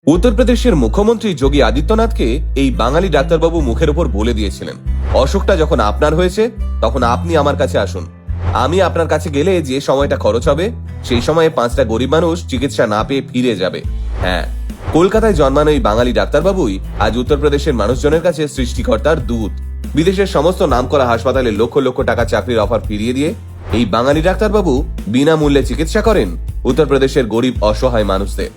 উত্তরপ্রদেশের মুখ্যমন্ত্রী যোগী আদিত্যনাথকে এই বাঙালি ডাক্তারবাবু মুখের উপর বলে দিয়েছিলেন, অসুখটা যখন আপনার হয়েছে তখন আপনি আমার কাছে আসুন, আমি আপনার কাছে গেলে যে সময়টা খরচ হবে সেই সময়ে 5টা গরিব মানুষ চিকিৎসা না পেয়ে ফিরে যাবে। হ্যাঁ, কলকাতায় জন্মানো এই বাঙালি ডাক্তারবাবুই আজ উত্তরপ্রদেশের মানুষজনের কাছে সৃষ্টিকর্তার দূত। বিদেশের সমস্ত নামকরা হাসপাতালে লক্ষ লক্ষ টাকা চাকরির অফার ফিরিয়ে দিয়ে এই বাঙালি ডাক্তারবাবু বিনামূল্যে চিকিৎসা করেন উত্তরপ্রদেশের গরিব অসহায় মানুষদের।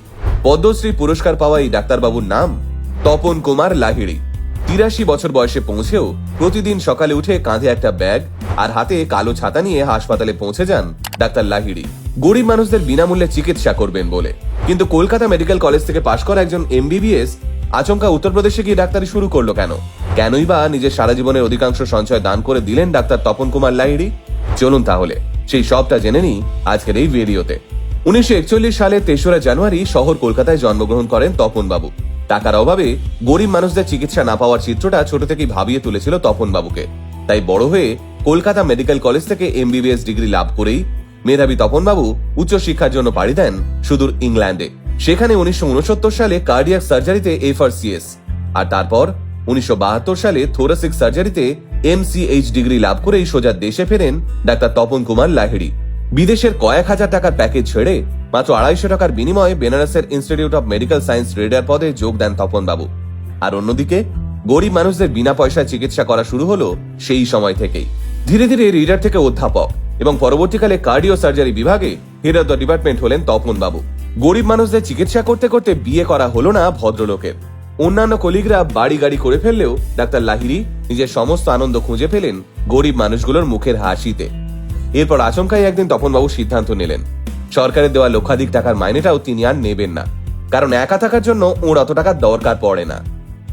পদ্মশ্রী পুরস্কার পাওয়া এই ডাক্তারবাবুর নাম তপন কুমার লাহিড়ী। 83 বছর বয়সে পৌঁছেও প্রতিদিন সকালে উঠে কাঁধে একটা ব্যাগ আর হাতে কালো ছাতা নিয়ে হাসপাতালে পৌঁছে যান ডাক্তার লাহিড়ী, গরিব মানুষদের বিনামূল্যে চিকিৎসা করবেন বলে। কিন্তু কলকাতা মেডিকেল কলেজ থেকে পাশ করা একজন MBBS আচমকা উত্তরপ্রদেশে গিয়ে ডাক্তারি শুরু করলো কেনই বা নিজের সারা জীবনের অধিকাংশ সঞ্চয় দান করে দিলেন ডাক্তার তপন কুমার লাহিড়ী? চলুন তাহলে সেই সবটা জেনে নিই আজকের এই ভিডিওতে। 1941 সালে 3রা জানুয়ারি শহর কলকাতায় জন্মগ্রহণ করেন তপন বাবু। টাকার অভাবে গরিব মানুষদের চিকিৎসা না পাওয়ার চিত্রটা ছোট থেকেই ভাবিয়ে তুলেছিল তপন বাবুকে। তাই বড় হয়ে কলকাতা মেডিকেল কলেজ থেকে MBBS ডিগ্রি লাভ করেই মেধাবী তপন বাবু উচ্চশিক্ষার জন্য পাড়ি দেন সুদূর ইংল্যান্ডে। সেখানে 1969 সালে কার্ডিয়াক সার্জারিতে FRCS আর তারপর 1972 সালে থোরাসিক সার্জারিতে MCH ডিগ্রি লাভ করেই সোজা দেশে ফেরেন ডাক্তার তপন কুমার লাহিড়ী। বিদেশের কয়েক হাজার টাকার প্যাকেজ ছেড়ে মাত্র 250 টাকার বিনিময়ে বেনারসের institute of medical science reader পদে যোগ দেন তপন বাবু। আর অন্যদিকে গরিব মানুষদের বিনা পয়সায় চিকিৎসা করা শুরু হলো সেই সময় থেকেই। ধীরে ধীরে রিডার থেকে অধ্যাপক এবং পরবর্তীকালে কার্ডিও সার্জারি বিভাগে হেড অফ দ্য ডিপার্টমেন্ট হলেন তপন বাবু। গরিব মানুষদের চিকিৎসা করতে করতে বিয়ে করা হলো না ভদ্রলোকের। অন্যান্য কলিগরা বাড়ি গাড়ি করে ফেললেও ডাক্তার লাহিড়ী নিজের সমস্ত আনন্দ খুঁজে পেলেন গরিব মানুষগুলোর মুখের হাসিতে। এরপর আচমকাই একদিন তপনবাবু সিদ্ধান্ত নিলেন, সরকারের দেওয়া লক্ষাধিক টাকার মাইনেটাও তিনি আর নেবেন না, কারণ একা থাকার জন্য ওর অত টাকার দরকার পড়ে না।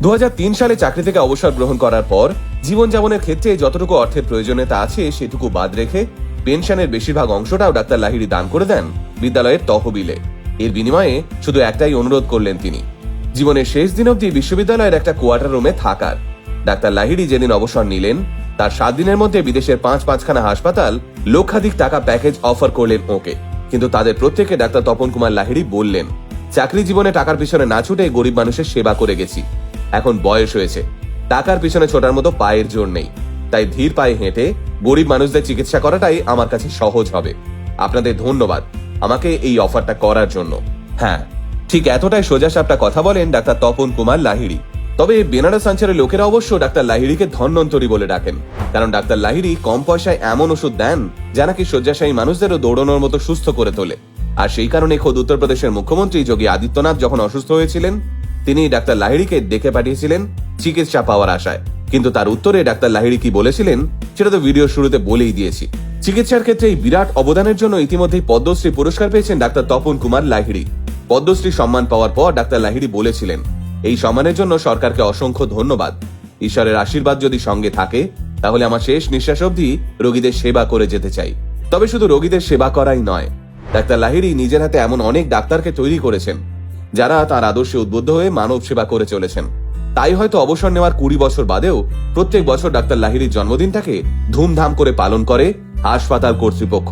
2003 সালে চাকরি থেকে অবসর গ্রহণ করার পর জীবনযাপনের ক্ষেত্রে যতটুকু অর্থের প্রয়োজনীয়তা আছে সেটুকু বাদ রেখে পেনশনের বেশিরভাগ অংশটাও ডাক্তার লাহিড়ী দান করে দেন বিদ্যালয়ের তহবিলে। এর বিনিময়ে শুধু একটাই অনুরোধ করলেন তিনি, জীবনের শেষ দিন অবধি বিশ্ববিদ্যালয়ের একটা কোয়ার্টার রুমে থাকার। ডাক্তার লাহিড়ী যেদিন অবসর নিলেন তার 7 দিনের মধ্যে বিদেশের 5খানা হাসপাতাল লক্ষাধিক টাকা প্যাকেজ অফার করলেন ওকে। কিন্তু তাদের প্রত্যেকে ডাক্তার তপন কুমার লাহিড়ী বললেন, চাকরি জীবনে টাকার পিছনে না ছুটে গরিব মানুষের সেবা করে গেছি, এখন বয়স হয়েছে, টাকার পিছনে ছোটার মতো পায়ের জোর নেই, তাই ধীর পায়ে হেঁটে গরিব মানুষদের চিকিৎসা করাটাই আমার কাছে সহজ হবে। আপনাদের ধন্যবাদ আমাকে এই অফারটা করার জন্য। হ্যাঁ, ঠিক এতটাই সোজাসাপটা কথা বলেন ডাক্তার তপন কুমার লাহিড়ী। তবে বেনারস অঞ্চলের লোকেরা অবশ্য ডাক্তার লাহিড়ীকে ধন্বন্তরী বলে ডাকেন, কারণ ডাক্তার লাহিড়ী কম পয়সায় এমন ওষুধ দেন যা নাকি শয্যাশায়ী মানুষদেরও দৌড়ানোর মতো সুস্থ করে তোলে। আর সেই কারণে খোদ উত্তরপ্রদেশের মুখ্যমন্ত্রী যোগী আদিত্যনাথ যখন অসুস্থ হয়েছিলেন তিনি ডাক্তার লাহিড়ীকে ডেকে পাঠিয়েছিলেন চিকিৎসা পাওয়ার আশায়। কিন্তু তার উত্তরে ডাক্তার লাহিড়ী কি বলেছিলেন সেটা তো ভিডিও শুরুতে বলেই দিয়েছি। চিকিৎসার ক্ষেত্রে এই বিরাট অবদানের জন্য ইতিমধ্যেই পদ্মশ্রী পুরস্কার পেয়েছেন ডাক্তার তপন কুমার লাহিড়ী। পদ্মশ্রী সম্মান পাওয়ার পর ডাক্তার লাহিড়ী বলেছিলেন, এই সম্মানের জন্য সরকারকে অসংখ্য ধন্যবাদ। ঈশ্বরের আশীর্বাদ যদি সঙ্গে থাকে তাহলে আমার শেষ নিঃশ্বাস অবধি রোগীদের সেবা করে যেতে চাই। তবে শুধু রোগীদের সেবা করাই নয়, ডাক্তার লাহিড়ী নিজের হাতে এমন অনেক ডাক্তারকে তৈরি করেছেন যারা তার আদর্শে উদ্বুদ্ধ হয়ে মানব সেবা করে চলেছেন। তাই হয়তো অবসর নেওয়ার 20 বছর বাদেও প্রত্যেক বছর ডাক্তার লাহিড়ীর জন্মদিনটাকে ধুমধাম করে পালন করে হাসপাতাল কর্তৃপক্ষ।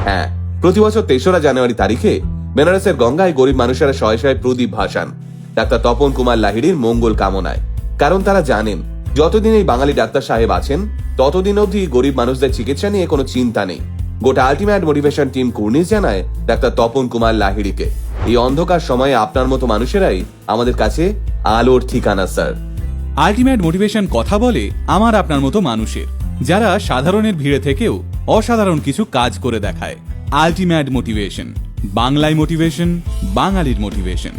হ্যাঁ, প্রতি বছর 3রা জানুয়ারি তারিখে বেনারসের গঙ্গায় গরিব মানুষেরা শয়ে শয়ে প্রদীপ ভাসান ডাক্তার তপন কুমার লাহিড়ীর মঙ্গল কামনায়। কারণ তারা জানেন যতদিন এই বাঙালি ডাক্তার সাহেব আছেন ততদিন অবধি গরিব মানুষদের চিকিৎসা নিয়ে কোনো চিন্তা নেই। গোটা আলটিমেট মোটিভেশন টিম কুর্নিশ জানায় ডাক্তার তপন কুমার লাহিড়ীকে, এই অন্ধকার সময়ে আপনার মতো মানুষেরাই আমাদের কাছে আলোর ঠিকানা স্যার। আলটিমেট মোটিভেশন কথা বলে আমার আপনার মতো মানুষের, যারা সাধারণের ভিড়ে থেকেও অসাধারণ কিছু কাজ করে দেখায়। আলটিমেট মোটিভেশন, বাংলায় মোটিভেশন, বাঙালির মোটিভেশন।